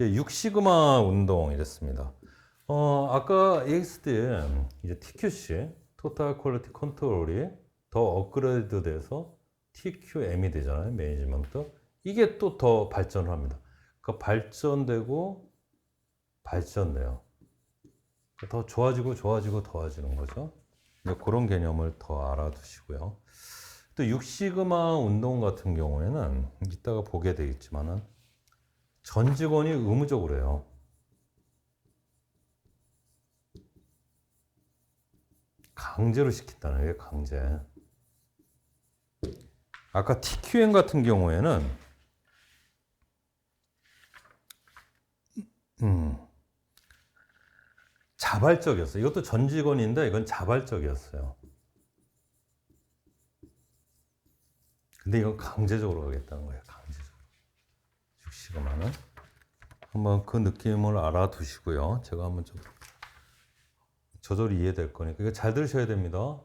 이제 6시그마 운동 이랬습니다. 아까 AXD에 이제 TQC, 토탈 퀄리티 컨트롤이 더 업그레이드 돼서 TQM이 되잖아요. 매니지먼트. 이게 또 더 발전을 합니다. 그러니까 발전되고 발전돼요. 더 좋아지고 좋아지는 거죠. 이제 그런 개념을 더 알아두시고요. 또 6시그마 운동 같은 경우에는 이따가 보게 되겠지만은 전 직원이 의무적으로 해요. 강제로 시킨다는 게 강제. 아까 TQM 같은 경우에는 자발적이었어요. 이것도 전 직원인데 이건 자발적이었어요. 근데 이건 강제적으로 하겠다는 거예요. 강제적으로. 6시그마는 한번 그 느낌을 알아두시고요. 제가 한번 좀 저절로 이해될 거니까 이거 잘 들으셔야 됩니다.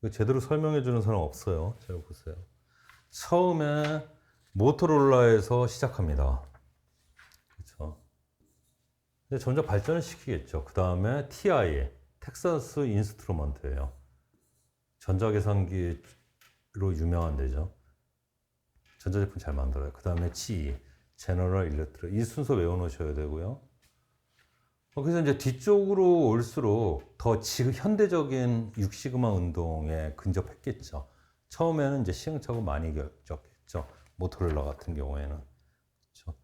이거 제대로 설명해 주는 사람 없어요. 잘 보세요. 처음에 모토로라에서 시작합니다. 그렇죠? 근데 점점 발전을 시키겠죠. 그 다음에 TI, 텍사스 인스트루먼트예요. 전자계산기로 유명한 데죠. 전자제품 잘 만들어요. 그 다음에 GE, 제너럴 일렉트릭. 이 순서 외워놓으셔야 되고요. 그래서 이제 뒤쪽으로 올수록 더 지금 현대적인 6시그마 운동에 근접했겠죠. 처음에는 이제 시행착오 많이 겪었겠죠. 모토로라 같은 경우에는. 그렇죠?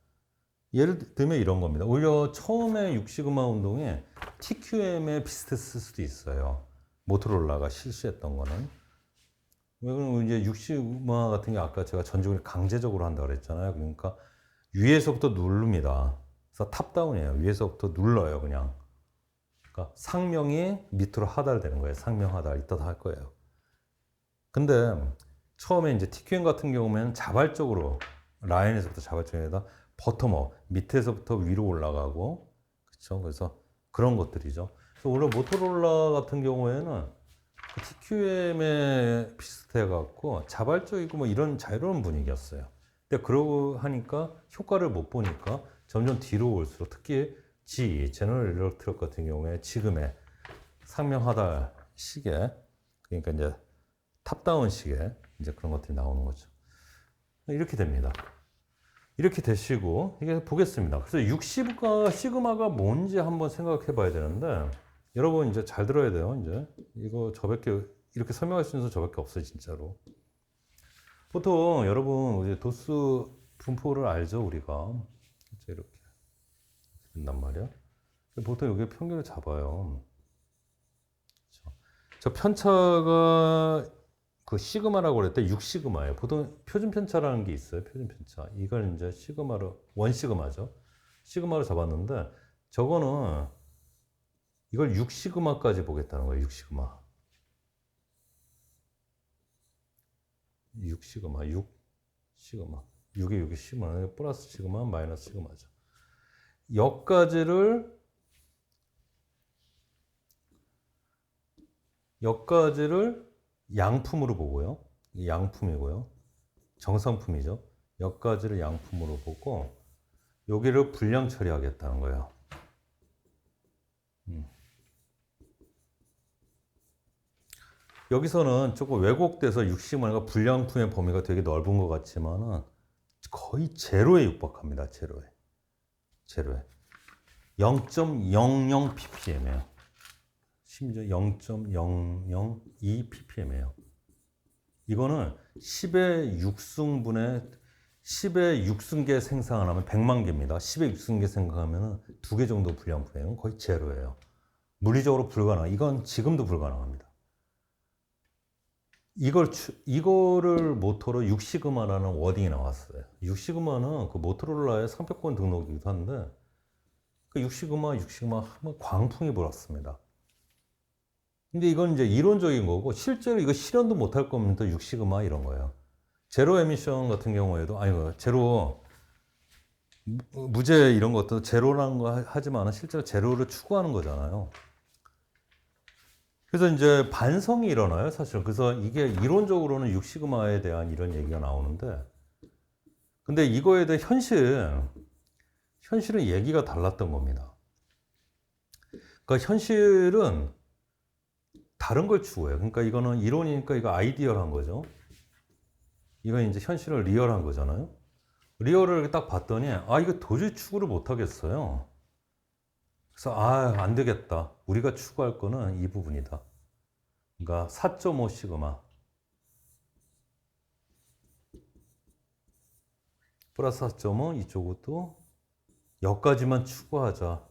예를 들면 이런 겁니다. 오히려 처음에 6시그마 운동에 TQM에 비슷했을 수도 있어요. 모토로라가 실수했던 거는. 왜 그러면 이제 6시그마 같은 게 아까 제가 전직원이 강제적으로 한다고 그랬잖아요. 그러니까 위에서부터 누릅니다. 그래서 탑다운이에요. 위에서부터 눌러요, 그냥. 그러니까 상명이 밑으로 하달되는 거예요. 상명 하달. 이따 다 할 거예요. 근데 처음에 이제 TQM 같은 경우에는 자발적으로 라인에서부터 자발적으로 버텀업 밑에서부터 위로 올라가고 그렇죠. 그래서 그런 것들이죠. 그래서 원래 모토로라 같은 경우에는 TQM에 비슷해 갖고 자발적이고 뭐 이런 자유로운 분위기였어요. 근데 그러고 하니까 효과를 못 보니까 점점 뒤로 올수록 특히 GE, 제너럴 일렉트릭 같은 경우에 지금의 상명 하달 시계 그러니까 이제 탑다운 시계 이제 그런 것들이 나오는 거죠. 이렇게 됩니다. 이렇게 되시고 이게 보겠습니다. 그래서 6시그마가 뭔지 한번 생각해 봐야 되는데 여러분 이제 잘 들어야 돼요. 이제 이거 저밖에 이렇게 설명할 수 있는 저밖에 없어요, 진짜로. 보통 여러분 이제 도수 분포를 알죠, 우리가. 이렇게 된단 말이야. 보통 여기 평균을 잡아요. 그렇죠? 저 편차가 그 시그마라고 그랬을 때 6시그마예요. 보통 표준 편차라는 게 있어요. 표준 편차. 이걸 이제 시그마로 원시그마죠. 시그마로 잡았는데 저거는 이걸 6시그마까지 보겠다는 거예요. 6시그마. 6시그마, 6시그마. 6에 6이 시그마. 플러스 시그마, 마이너스 시그마죠. 여기까지를 양품으로 보고요. 양품이고요. 정상품이죠. 여기까지를 양품으로 보고 여기를 불량 처리하겠다는 거예요. 여기서는 조금 왜곡돼서 60만원가 불량품의 범위가 되게 넓은 것 같지만은 거의 제로에 육박합니다. 제로에. 0.00 ppm이에요. 심지어 0.002 ppm이에요. 이거는 10의 6승분의 10의 6승계 생산하면 100만 개입니다. 10의 6승계 생산하면 2개 정도 불량품이에요. 거의 제로예요. 물리적으로 불가능. 이건 지금도 불가능합니다. 이거를 모토로 6시그마라는 워딩이 나왔어요. 6시그마는 그 모토로라의 상표권 등록이기도 한데, 그 6시그마 하면 광풍이 불었습니다. 근데 이건 이제 이론적인 거고, 실제로 이거 실현도 못할 겁니다. 6시그마 이런 거예요. 제로 에미션 같은 경우에도, 제로, 무제 이런 것도 제로라는 거 하지만 실제로 제로를 추구하는 거잖아요. 그래서 이제 반성이 일어나요, 사실. 그래서 이게 이론적으로는 6시그마에 대한 이런 얘기가 나오는데, 근데 이거에 대해 현실은 얘기가 달랐던 겁니다. 그러니까 현실은 다른 걸 추구해요. 그러니까 이거는 이론이니까 이거 아이디어란 거죠. 이건 이제 현실을 리얼한 거잖아요. 리얼을 딱 봤더니 이거 도저히 추구를 못 하겠어요. 그래서 안 되겠다. 우리가 추구할 거는 이 부분이다. 그러니까 4.5 시그마 플러스 4.5 이쪽도 여기까지만 추구하자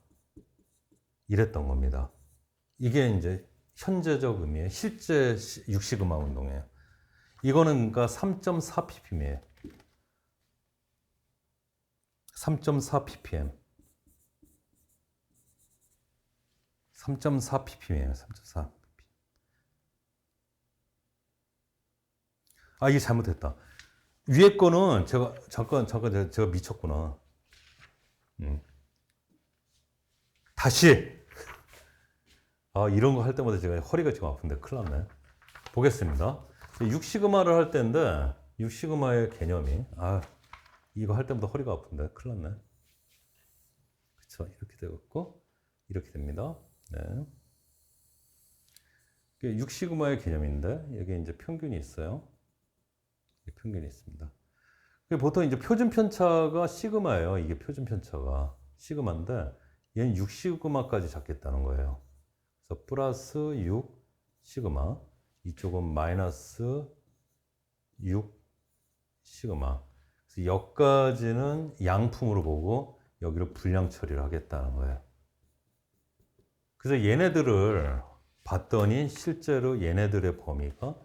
이랬던 겁니다. 이게 이제 현재적 의미의 실제 6시그마 운동이에요. 이거는 그러니까 3.4 ppm이에요. 3.4 ppm. 3.4 ppm이에요. 3.4 ppm. 이게 잘못했다. 위에 거는 잠깐 제가 미쳤구나. 다시. 이런 거 할 때마다 제가 허리가 지금 아픈데 큰일 났네. 보겠습니다. 6시그마를 할 때인데 6시그마의 개념이 이거 할 때마다 허리가 아픈데 큰일 났네. 그쵸? 이렇게 되었고 이렇게 됩니다. 네. 6시그마의 개념인데 여기 이제 평균이 있어요. 평균이 있습니다. 보통 이제 표준 편차가 시그마예요. 이게 표준 편차가 시그마인데 얘는 6시그마까지 잡겠다는 거예요. 그래서 플러스 6 시그마, 이쪽은 마이너스 6 시그마. 그래서 여기까지는 양품으로 보고 여기를 불량 처리를 하겠다는 거예요. 그래서 얘네들을 봤더니 실제로 얘네들의 범위가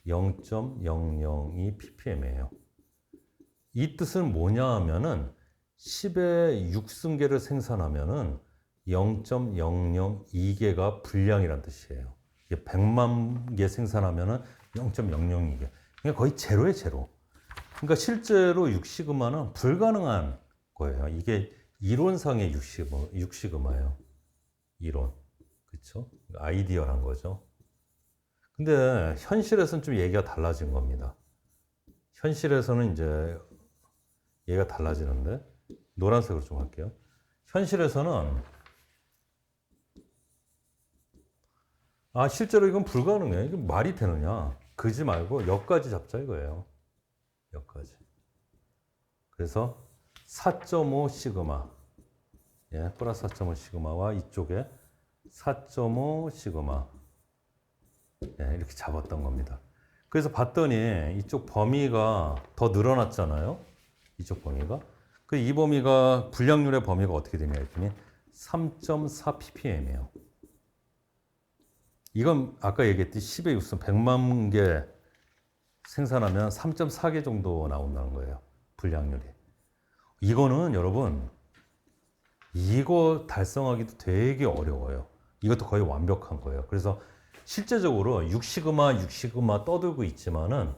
0.002 ppm이에요. 이 뜻은 뭐냐 하면은 10의 6승계를 생산하면은 0.002개가 불량이란 뜻이에요. 100만 개 생산하면은 0.002개. 그러니까 거의 제로에 제로. 그러니까 실제로 6시그마는 불가능한 거예요. 이게 이론상의 6시그마예요. 이론. 그렇죠? 아이디어란 거죠. 근데 현실에서는 좀 얘기가 달라진 겁니다. 현실에서는 이제 얘가 달라지는데 노란색으로 좀 할게요. 현실에서는 실제로 이건 불가능해. 이게 말이 되느냐? 그지 말고 여기까지 잡자 이거예요. 여기까지. 그래서 4.5 시그마, 플러스 4.5 시그마와 이쪽에 4.5 시그마, 이렇게 잡았던 겁니다. 그래서 봤더니 이쪽 범위가 더 늘어났잖아요. 이쪽 범위가. 이 범위가 불량률의 범위가 어떻게 되냐 했더니 3.4 ppm이에요. 이건 아까 얘기했듯이 10의 6승 100만 개 생산하면 3.4개 정도 나온다는 거예요. 불량률이. 이거는 여러분 이거 달성하기도 되게 어려워요. 이것도 거의 완벽한 거예요. 그래서 실제적으로 6시그마 떠들고 있지만은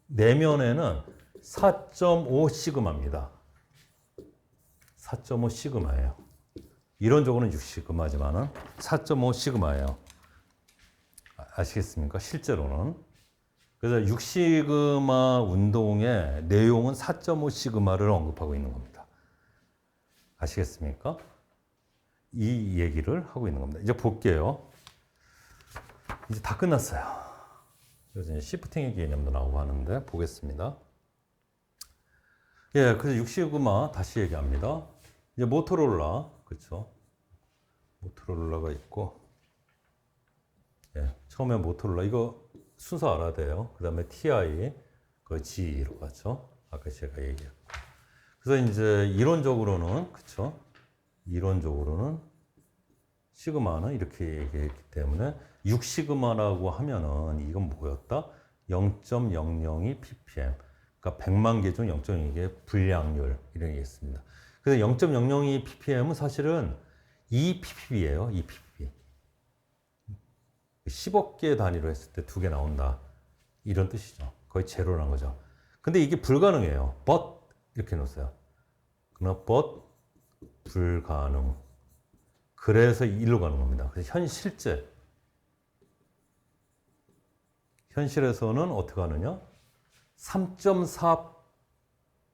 내면에는 4.5 시그마입니다. 4.5 시그마예요. 이론적으로는 6시그마지만은 4.5 시그마예요. 아시겠습니까? 실제로는. 그래서 6시그마 운동의 내용은 4.5 시그마를 언급하고 있는 겁니다. 아시겠습니까? 이 얘기를 하고 있는 겁니다. 이제 볼게요. 이제 다 끝났어요. 그래서 이제 시프팅의 개념도 나오고 하는데 보겠습니다. 그래서 6시그마 다시 얘기합니다. 이제 모토로라, 그렇죠? 모토로라가 있고, 처음에 모토로라 이거 순서 알아야 돼요. 그 다음에 TI, 그 G로 가죠. 아까 제가 얘기했고. 그래서 이제 이론적으로는, 그렇죠? 이론적으로는 시그마는 이렇게 얘기했기 때문에 6시그마라고 하면은 이건 뭐였다? 0.002 ppm. 그러니까 100만 개 중 0.02개 불량률 이런 게 있습니다. 그래서 0.002 ppm은 사실은 2 ppb예요. 2 ppb. 10억 개 단위로 했을 때 2개 나온다. 이런 뜻이죠. 거의 제로라는 거죠. 근데 이게 불가능해요. but 이렇게 놓으세요. 그러나 but 불가능. 그래서 일로 가는 겁니다. 그래서 현실에서는 어떻게 하느냐? 3.4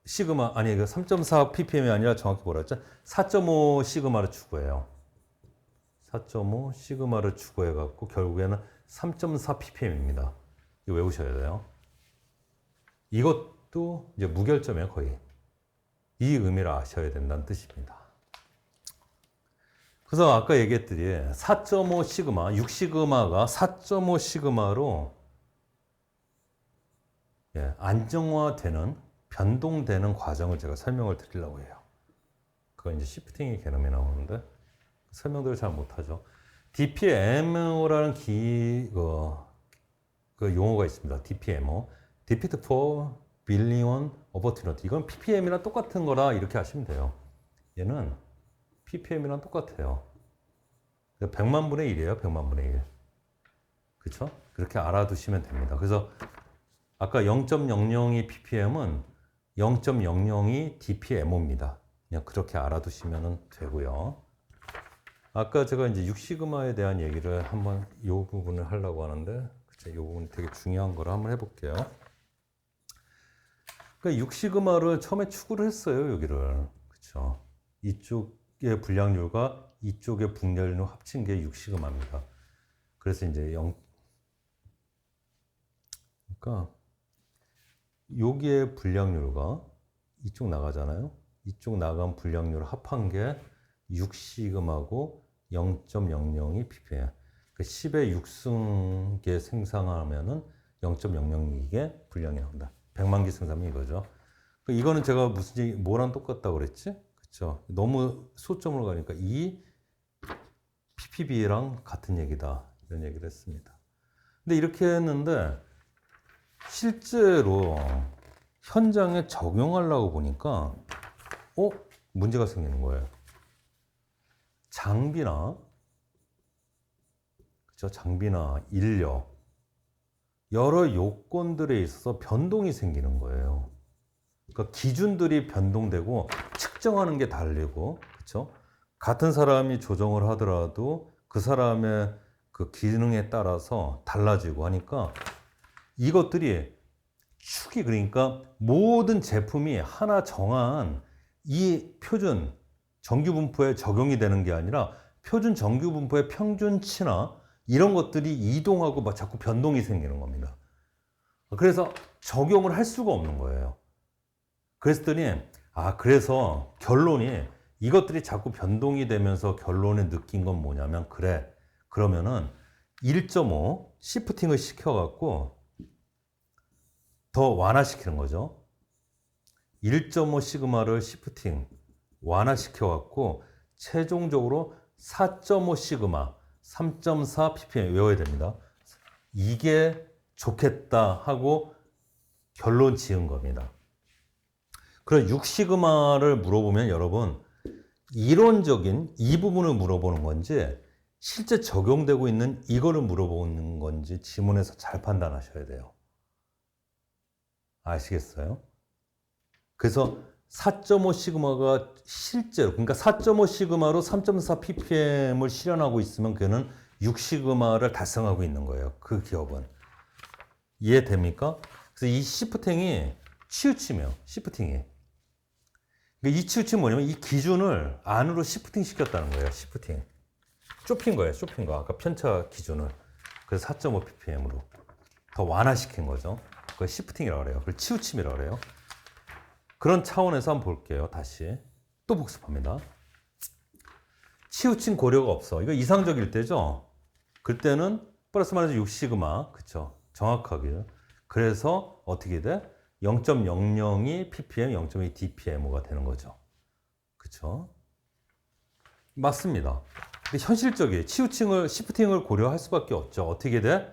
시그마 아니 그 3.4 ppm이 아니라 정확히 뭐라 했죠? 4.5 시그마를 추구해요. 4.5 시그마를 추구해 갖고 결국에는 3.4 ppm입니다. 이거 외우셔야 돼요. 이것도 이제 무결점이에요, 거의. 이 의미를 아셔야 된다는 뜻입니다. 그래서 아까 얘기했더니 4.5 시그마, 6 시그마가 4.5 시그마로 안정화되는, 변동되는 과정을 제가 설명을 드리려고 해요. 그건 이제 시프팅의 개념이 나오는데 설명들을 잘 못하죠. DPMO라는 그 용어가 있습니다. DPMO, Defeat for Billion Opportunity. 이건 ppm이랑 똑같은 거라 이렇게 하시면 돼요. 얘는 ppm이랑 똑같아요. 100만 분의 1이에요. 100만 분의 1. 그렇죠? 그렇게 알아두시면 됩니다. 그래서 아까 0.002 ppm은 0.002 DPMO입니다. 그냥 그렇게 알아두시면 되고요. 아까 제가 이제 6시그마에 대한 얘기를 한번 이 부분을 하려고 하는데 이 부분이 되게 중요한 거를 한번 해볼게요. 그러니까 6시그마를 처음에 추구를 했어요. 여기를. 그렇죠? 이쪽의 분량률과 이쪽의 분량률 합친 게 6시그마입니다. 그래서 이제 그러니까 여기의 분량률과 이쪽 나가잖아요. 이쪽 나간 분량률을 합한 게 6시그마고 0.002 ppm. 그 10의 6승계 생산하면은 0.002개 분량이 나온다. 100만 개 생산하면 이거죠. 이거는 제가 무슨 뭐랑 똑같다고 그랬지? 그렇죠. 너무 소점으로 가니까 이 ppb랑 같은 얘기다. 이런 얘기를 했습니다. 근데 이렇게 했는데 실제로 현장에 적용하려고 보니까 문제가 생기는 거예요. 장비나 그렇죠? 장비나 인력 여러 요건들에 있어서 변동이 생기는 거예요. 그러니까 기준들이 변동되고 측정하는 게 다르고 그렇죠? 같은 사람이 조정을 하더라도 그 사람의 그 기능에 따라서 달라지고 하니까 이것들이 축이 그러니까 모든 제품이 하나 정한 이 표준 정규 분포에 적용이 되는 게 아니라 표준 정규 분포의 평균치나 이런 것들이 이동하고 막 자꾸 변동이 생기는 겁니다. 그래서 적용을 할 수가 없는 거예요. 그랬더니 그래서 결론이 이것들이 자꾸 변동이 되면서 결론에 느낀 건 뭐냐면 그래 그러면은 1.5 시프팅을 시켜갖고 더 완화시키는 거죠. 1.5 시그마를 시프팅 완화시켜갖고 최종적으로 4.5 시그마 3.4 ppm 외워야 됩니다. 이게 좋겠다 하고 결론 지은 겁니다. 그럼 6 시그마를 물어보면 여러분 이론적인 이 부분을 물어보는 건지 실제 적용되고 있는 이거를 물어보는 건지 지문에서 잘 판단하셔야 돼요. 아시겠어요? 그래서 4.5 시그마가 실제로 그러니까 4.5 시그마로 3.4 ppm을 실현하고 있으면 그는 6 시그마를 달성하고 있는 거예요. 그 기업은. 이해됩니까? 그래서 이 시프팅이 치우치며 시프팅이 이 치우침이 뭐냐면 이 기준을 안으로 시프팅 시켰다는 거예요. 시프팅. 좁힌 거예요. 좁힌 거. 아까 편차 기준을. 그래서 4.5 ppm으로 더 완화시킨 거죠. 그걸 시프팅이라고 그래요. 그걸 치우침이라고 그래요. 그런 차원에서 한번 볼게요. 다시. 또 복습합니다. 치우침 고려가 없어. 이거 이상적일 때죠. 그때는 플러스 마이너스 6 시그마. 그쵸. 정확하게. 그래서 어떻게 돼? 0.002 ppm, 0.2 dpm가 되는 거죠. 그쵸? 맞습니다. 근데 현실적이에요. 치우침을, 시프팅을 고려할 수밖에 없죠. 어떻게 돼?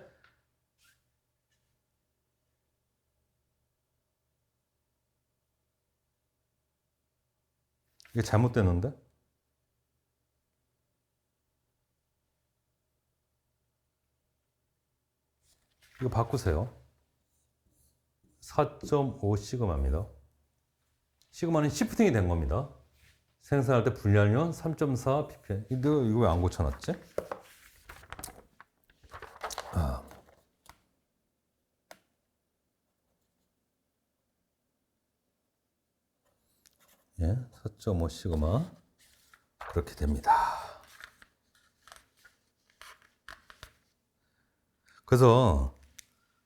이게 잘못됐는데? 이거 바꾸세요. 4.5 시그마입니다. 시그마는 시프팅이 된 겁니다. 생산할 때 분량은 3.4 ppm. 이거 왜 안 고쳐놨지? 예, 4.5 시그마 그렇게 됩니다. 그래서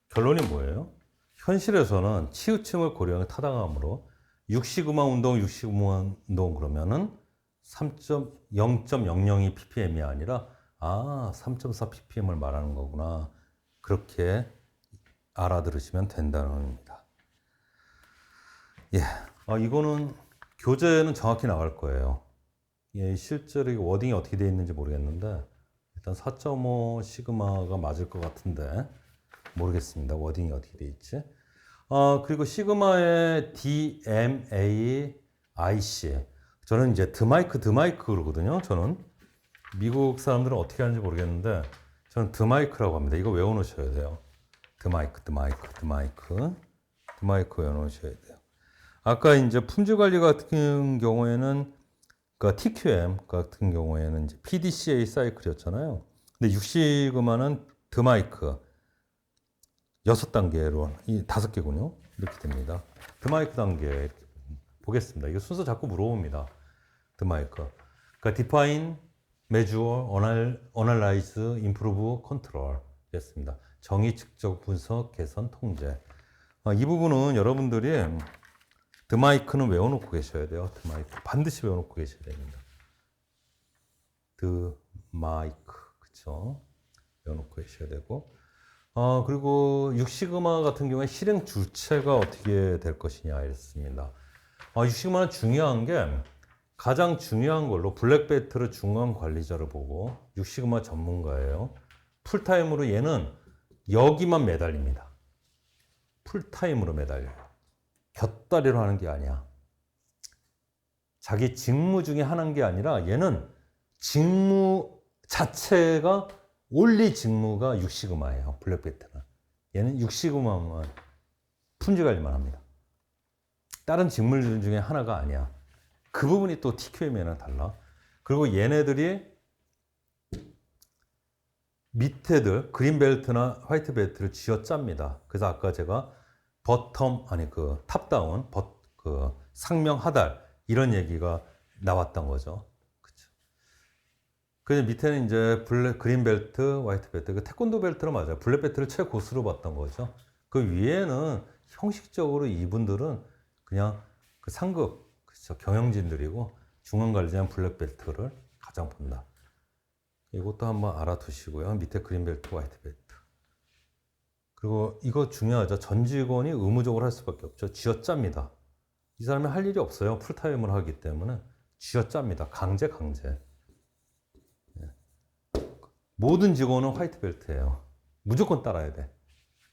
결론이 뭐예요? 현실에서는 치우침을 고려하는 타당함으로 6시그마 운동, 6시그마 운동 그러면은 0.002 ppm이 아니라 3.4 ppm을 말하는 거구나. 그렇게 알아들으시면 된다는 겁니다. 예, 이거는 교재는 정확히 나갈 거예요. 예, 실제로 워딩이 어떻게 되어 있는지 모르겠는데 일단 4.5 시그마가 맞을 것 같은데 모르겠습니다. 워딩이 어떻게 되어 있지? 그리고 시그마의 DMAIC 저는 이제 드마이크 그러거든요. 저는 미국 사람들은 어떻게 하는지 모르겠는데 저는 드마이크라고 합니다. 이거 외워놓으셔야 돼요. 드마이크 외워놓으셔야 돼요. 아까 이제 품질 관리 같은 경우에는 그러니까 TQM 같은 경우에는 이제 PDCA 사이클이었잖아요. 근데 6시그마는 드마이크 6단계로 이 5개군요. 이렇게 됩니다. 드마이크 단계 이렇게 보겠습니다. 이거 순서 자꾸 물어봅니다. 드마이크. 그러니까 define, measure, analyze, improve, control 됐습니다. 정의, 측정, 분석, 개선, 통제. 이 부분은 여러분들이 드마이크는 외워놓고 계셔야 돼요. 드마이크 반드시 외워놓고 계셔야 됩니다. 드마이크 그쵸? 외워놓고 계셔야 되고 그리고 6시그마 같은 경우에 실행 주체가 어떻게 될 것이냐 이랬습니다. 6시그마는 중요한 게 가장 중요한 걸로 블랙벨트를 중간 관리자를 보고 6시그마 전문가예요. 풀타임으로 얘는 여기만 매달립니다. 풀타임으로 매달려요. 곁다리로 하는 게 아니야. 자기 직무 중에 하는 게 아니라 얘는 직무 자체가 올리 직무가 6시그마예요. 블랙벨트는. 얘는 6시그마만 품질 관리만 합니다. 다른 직무들 중에 하나가 아니야. 그 부분이 또 TQM이랑 달라. 그리고 얘네들이 밑에들 그린벨트나 화이트벨트를 쥐어짭니다. 그래서 아까 제가 탑다운, 상명 하달 이런 얘기가 나왔던 거죠. 그렇죠. 그래서 밑에는 이제 그린벨트, 화이트벨트, 그 태권도 벨트로 맞아요. 블랙벨트를 최고수로 봤던 거죠. 그 위에는 형식적으로 이분들은 그냥 그 상급, 그렇죠. 경영진들이고 중앙관리자는 블랙벨트를 가장 본다. 이것도 한번 알아두시고요. 밑에 그린벨트, 화이트벨트. 그리고 이거 중요하죠. 전 직원이 의무적으로 할 수밖에 없죠. 쥐어짭니다. 이 사람이 할 일이 없어요. 풀타임을 하기 때문에 쥐어짭니다. 강제. 모든 직원은 화이트벨트예요. 무조건 따라야 돼.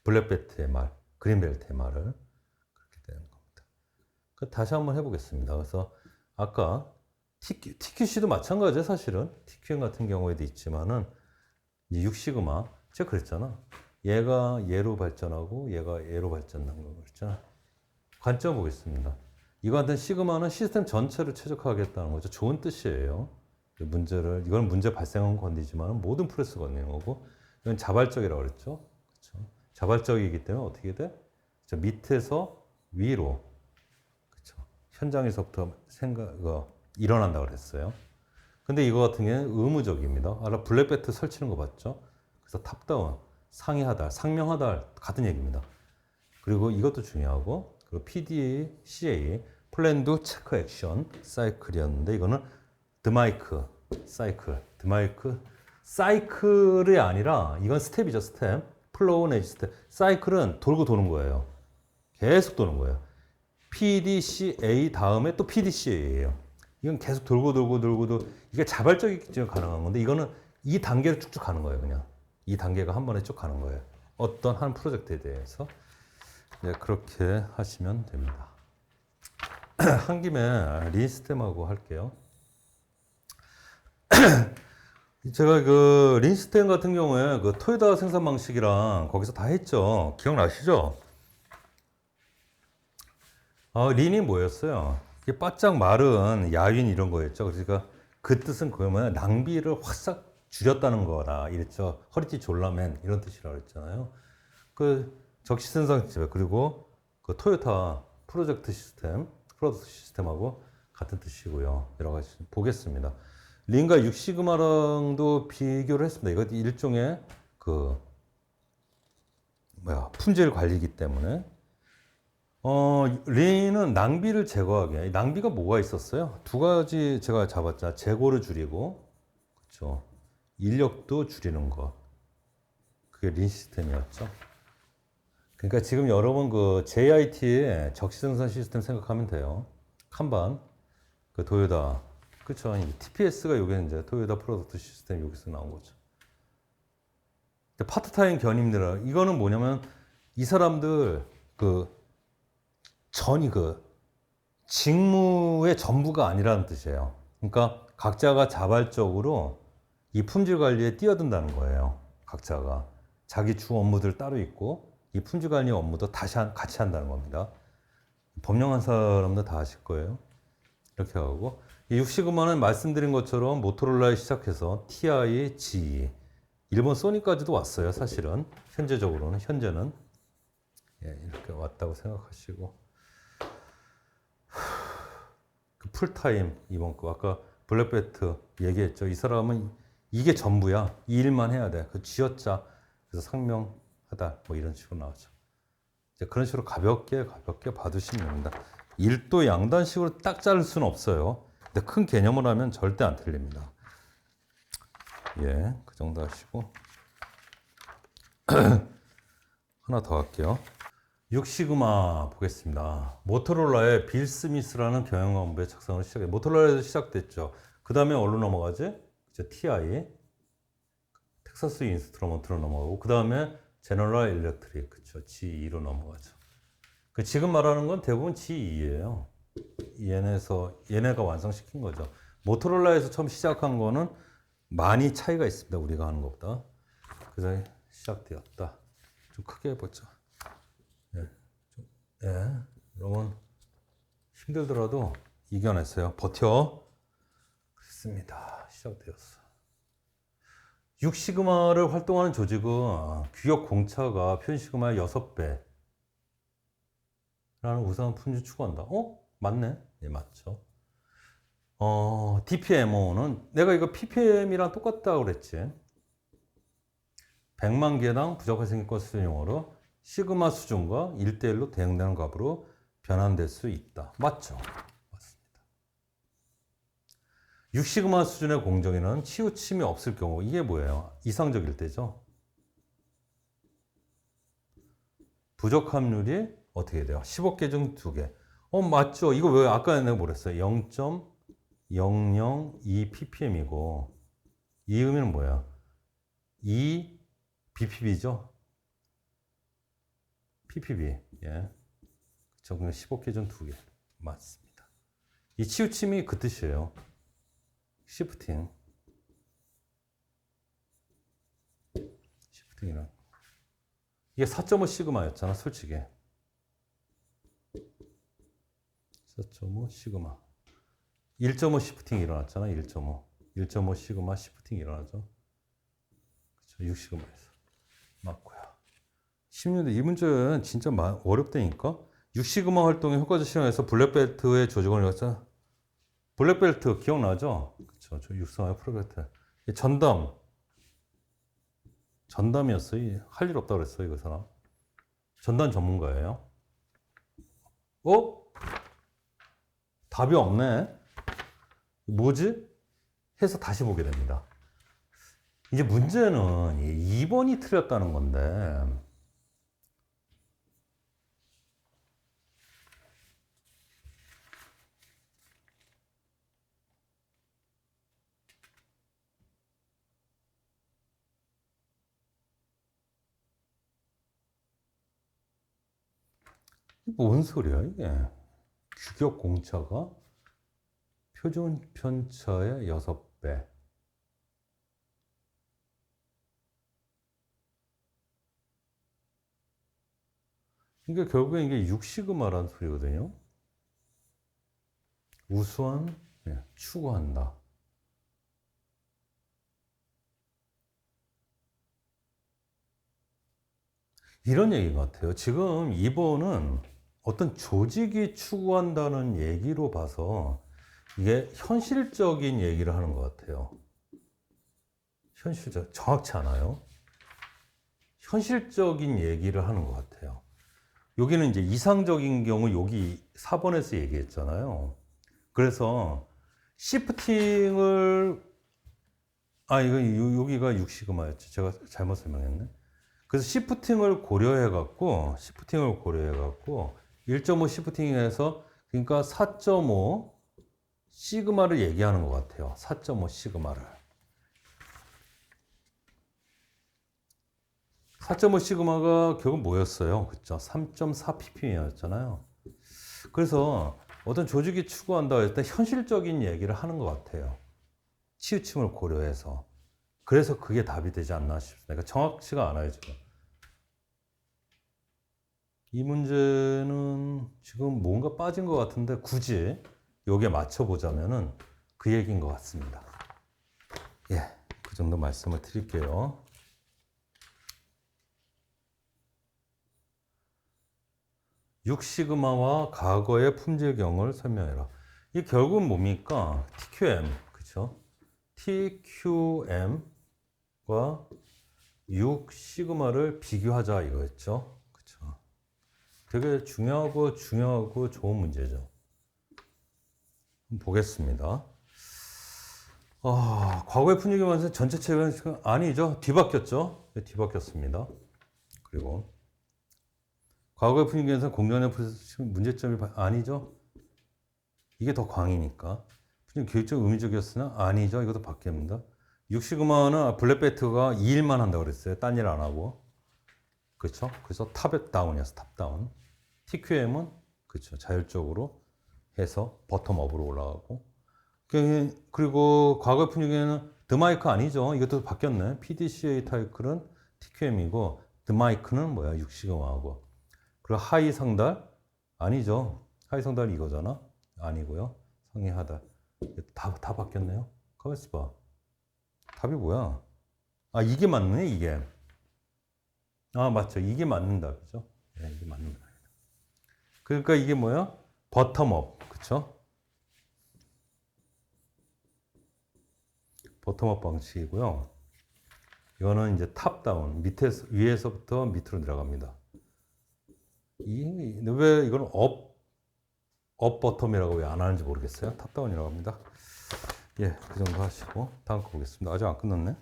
블랙벨트의 말, 그린벨트의 말을. 그렇게 되는 겁니다. 다시 한번 해보겠습니다. 그래서 아까 TQC도 마찬가지예요. 사실은 TQM 같은 경우에도 있지만은 6시그마 제가 그랬잖아. 얘가 얘로 발전하고 얘가 얘로 발전하는 거 그랬잖아. 관점 보겠습니다. 이거 같은 시그마는 시스템 전체를 최적화하겠다는 거죠. 좋은 뜻이에요. 이건 문제 발생한 건디지만 모든 프로세스 건드는 거고 이건 자발적이라고 그랬죠. 그렇죠? 자발적이기 때문에 어떻게 돼? 그렇죠? 밑에서 위로 그렇죠? 현장에서부터 일어난다고 그랬어요. 근데 이거 같은 경우는 의무적입니다. 블랙벨트 설치는 거 봤죠? 그래서 탑다운, 상위 하달, 상명 하달 같은 얘기입니다. 그리고 이것도 중요하고 그리고 PDCA, 플랜드 체크 액션 사이클이었는데 이거는 드마이크 사이클이 아니라 이건 스텝이죠. 스텝. 플로우 내지 스텝. 사이클은 돌고 도는 거예요. 계속 도는 거예요. PDCA 다음에 또 PDCA예요. 이건 계속 돌고 이게 자발적이기 때문에 가능한 건데 이거는 이 단계로 쭉쭉 가는 거예요. 그냥 이 단계가 한 번에 쭉 가는 거예요. 어떤 한 프로젝트에 대해서 네, 그렇게 하시면 됩니다. 한 김에 린 시스템하고 할게요. 제가 그 린 시스템 같은 경우에 그 토요타 생산 방식이랑 거기서 다 했죠. 기억나시죠? 린이 뭐였어요? 이게 바짝 마른 야윈 이런 거였죠. 그러니까 그 뜻은 그러면 낭비를 확 줄였다는 거라 이랬죠. 허리띠 졸라맨 이런 뜻이라고 했잖아요. 그 적시생산 집에 그리고 그 토요타 프로덕트 시스템하고 같은 뜻이고요. 여러 가지 보겠습니다. 린과 6시그마랑도 비교를 했습니다. 이것도 일종의 품질 관리이기 때문에 린은 낭비를 제거하기 위해, 낭비가 뭐가 있었어요? 두 가지 제가 잡았잖아. 재고를 줄이고, 그렇죠. 인력도 줄이는 것. 그게 린 시스템이었죠. 그러니까 지금 여러분 JIT의 적시생산 시스템 생각하면 돼요. 칸반, 도요다, 그렇죠. TPS가 여기 이제 토요다 프로덕트 시스템 여기서 나온 거죠. 파트타임 견임들, 이거는 뭐냐면 이 사람들 직무의 전부가 아니라는 뜻이에요. 그러니까 각자가 자발적으로 이 품질 관리에 뛰어든다는 거예요. 각자가 자기 주 업무들 따로 있고 이 품질 관리 업무도 같이 한다는 겁니다. 법령한 사람들 다 아실 거예요. 이렇게 하고 이 6시그마는 말씀드린 것처럼 모토로라에 시작해서 TI, GE, 일본 소니까지도 왔어요. 사실은 현재는 이렇게 왔다고 생각하시고 풀타임 이번 거 아까 블랙벨트 얘기했죠. 이 사람은 이게 전부야. 이 일만 해야 돼. 쥐어짜. 그래서 상명하다. 이런 식으로 나오죠. 이제 그런 식으로 가볍게 봐두시면 됩니다. 일도 양단식으로 딱 자를 수는 없어요. 근데 큰 개념을 하면 절대 안 틀립니다. 그 정도 하시고 하나 더 할게요. 6시그마 보겠습니다. 모토로라의 빌 스미스라는 경영본부의 작성을 시작해. 모토로라에서 시작됐죠. 그 다음에 어디로 넘어가지? TI, 텍사스 인스트루먼트로 넘어가고, 그 다음에 제너럴 일렉트릭, 그쵸? GE로 넘어가죠. 지금 말하는 건 대부분 GE예요. 얘네가 완성시킨 거죠. 모토로라에서 처음 시작한 거는 많이 차이가 있습니다. 우리가 하는 것보다. 그래서 시작되었다. 좀 크게 해보죠. 여러분 힘들더라도 이겨냈어요. 버텨. 그렇습니다. 시작되었어. 6시그마를 활동하는 조직은 규격 공차가 편시그마의 6배 라는 우수한 품질 추구한다. 맞네. 네, 맞죠. DPMO는 내가 이거 PPM이랑 똑같다고 그랬지. 100만 개당 부적합 생긴 수준용어로 시그마 수준과 1대1로 대응되는 값으로 변환될 수 있다. 맞죠? 맞습니다. 6시그마 수준의 공정에는 치우침이 없을 경우 이게 뭐예요? 이상적일 때죠. 부적합률이 어떻게 돼요? 15개 중 2개. 맞죠? 이거 왜 아까 내가 뭐랬어요? 0.002 ppm이고 이 의미는 뭐야? 2 bpb죠? ppb. 그쵸. 15개 중 2개. 맞습니다. 이 치우침이 그 뜻이에요. 시프팅이란. 이게 4.5 시그마였잖아, 솔직히. 4.5 시그마. 1.5 시프팅이 일어났잖아, 1.5. 1.5 시그마 시프팅이 일어나죠. 그쵸, 6 시그마에서. 맞고요. 10년대 이 문제는 진짜 어렵다니까. 6시그마 활동의 효과적 실현에서 블랙벨트의 조직원을 갖자. 블랙벨트 기억나죠? 그쵸. 저 6시그마 프로젝트. 전담이었어요. 할 일 없다고 그랬어요, 그 사람. 전담 전문가예요. 답이 없네. 뭐지? 해서 다시 보게 됩니다. 이제 문제는 2번이 틀렸다는 건데. 뭔 소리야 이게? 규격 공차가 표준 편차의 6배. 그러니까 결국에 이게 6시그마라는 소리거든요. 우수한 추구한다. 이런 얘기 같아요. 지금 2번은 어떤 조직이 추구한다는 얘기로 봐서 이게 현실적인 얘기를 하는 것 같아요. 현실적, 정확치 않아요. 현실적인 얘기를 하는 것 같아요. 여기는 이제 이상적인 경우 여기 4번에서 얘기했잖아요. 그래서 시프팅을 이거 여기가 6시그마였죠. 제가 잘못 설명했네. 그래서 시프팅을 고려해 갖고 1.5 시프팅해서 그러니까 4.5 시그마를 얘기하는 것 같아요. 4.5 시그마를. 4.5 시그마가 결국 뭐였어요? 그쵸? 3.4 ppm이었잖아요. 그래서 어떤 조직이 추구한다 할 때 현실적인 얘기를 하는 것 같아요. 치우침을 고려해서. 그래서 그게 답이 되지 않나 싶습니다. 그러니까 정확치가 않아요, 지금. 이 문제는 지금 뭔가 빠진 것 같은데 굳이 여기에 맞춰보자면은 그 얘기인 것 같습니다. 예, 그 정도 말씀을 드릴게요. 육시그마와 과거의 품질경을 설명해라. 이 결국은 뭡니까? TQM, 그쵸? TQM과 6시그마를 비교하자 이거였죠. 그쵸? 되게 중요하고 좋은 문제죠. 보겠습니다. 과거의 품질경은 전체 체계는 아니죠. 뒤바뀌었죠. 뒤바뀌었습니다. 그리고 과거의 분위기에서 공정의 문제점이 아니죠. 이게 더 광이니까. 교육적 의미적이었으나 아니죠. 이것도 바뀝니다. 6시그마는 블랙벨트가 2일만 한다고 그랬어요. 딴 일 안 하고. 그렇죠? 그래서 탑다운이었어. 탑다운. TQM은 그렇죠. 자율적으로 해서 버텀업으로 올라가고. 그리고 과거의 분위기에는 드마이크 아니죠. 이것도 바뀌었네. PDCA 타이클은 TQM이고 드마이크는 뭐야? 6시그마하고. 그리고 하이 상달? 아니죠. 하이 상달 이거잖아. 아니고요. 상위 하달. 다 바뀌었네요. 가만있어 봐. 답이 뭐야? 이게 맞네, 이게. 맞죠. 이게 맞는 답이죠. 네, 이게 맞는 답이다. 그러니까 이게 뭐야? 버텀업. 그쵸? 버텀업 방식이고요. 이거는 이제 탑다운. 위에서부터 밑으로 내려갑니다. 왜 이걸 업 버텀이라고 왜 안 하는지 모르겠어요. 탑다운이라고 합니다. 예, 그 정도 하시고 다음 거 보겠습니다. 아직 안 끝났네.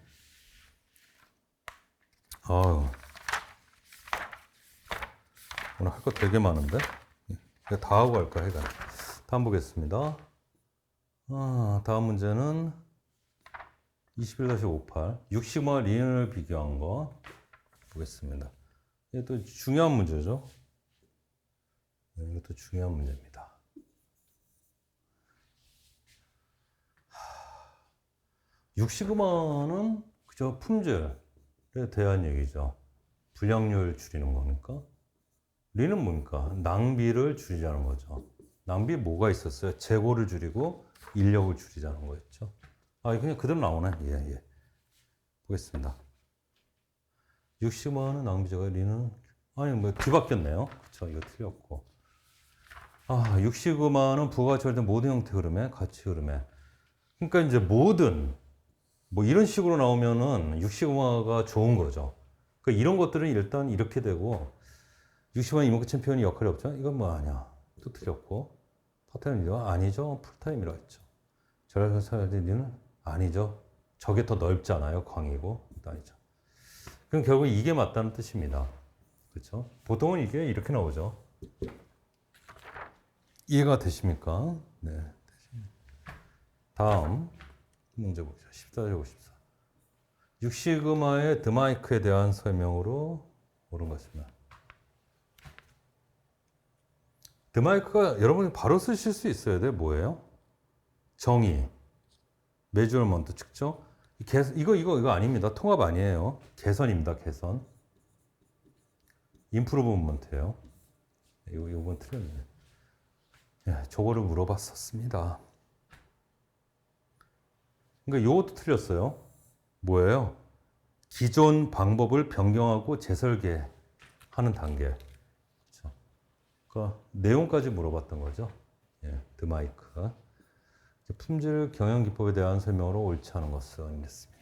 오늘 할 거 되게 많은데. 다 하고 갈까 해가. 다음 보겠습니다. 다음 문제는 21-58 6시그마 리인을 비교한 거 보겠습니다. 이게 또 중요한 문제죠. 이것도 중요한 문제입니다. 6시그마는 그저 품질에 대한 얘기죠. 불량률 줄이는 거니까. 리는 뭡니까? 낭비를 줄이자는 거죠. 낭비 뭐가 있었어요? 재고를 줄이고 인력을 줄이자는 거였죠. 그냥 그대로 나오네. 예. 보겠습니다. 6시그마는 낭비자가 리는 뒤바뀌었네요. 그쵸? 이거 틀렸고. 6시그마는 부가가치화된 모든 형태 흐름에, 가치 흐름에. 그러니까 이제 모든, 이런 식으로 나오면은 6시그마가 좋은 거죠. 그러니까 이런 것들은 일단 이렇게 되고, 6시그마 이모크 챔피언이 역할이 없죠? 이건 뭐 아니야. 또 틀렸고. 파트타임이죠? 아니죠. 풀타임이라고 했죠. 절약사들은 아니죠. 저게 더 넓잖아요. 광이고. 아니죠. 그럼 결국 이게 맞다는 뜻입니다. 그렇죠? 보통은 이게 이렇게 나오죠. 이해가 되십니까? 네. 다음 문제 보죠. 14-54. 6시그마의 드마이크에 대한 설명으로 옳은 것입니다. 드마이크가 여러분이 바로 쓰실 수 있어야 돼. 뭐예요? 정의, 메저먼트 측정. 이거 아닙니다. 통합 아니에요. 개선입니다. 개선. 임프루브먼트예요. 이건 틀렸네. 저거를 물어봤었습니다. 그러니까 이것도 틀렸어요. 뭐예요? 기존 방법을 변경하고 재설계하는 단계. 그렇죠? 그러니까 내용까지 물어봤던 거죠. 드마이크가. 품질 경영 기법에 대한 설명으로 옳지 않은 것은 이랬습니다.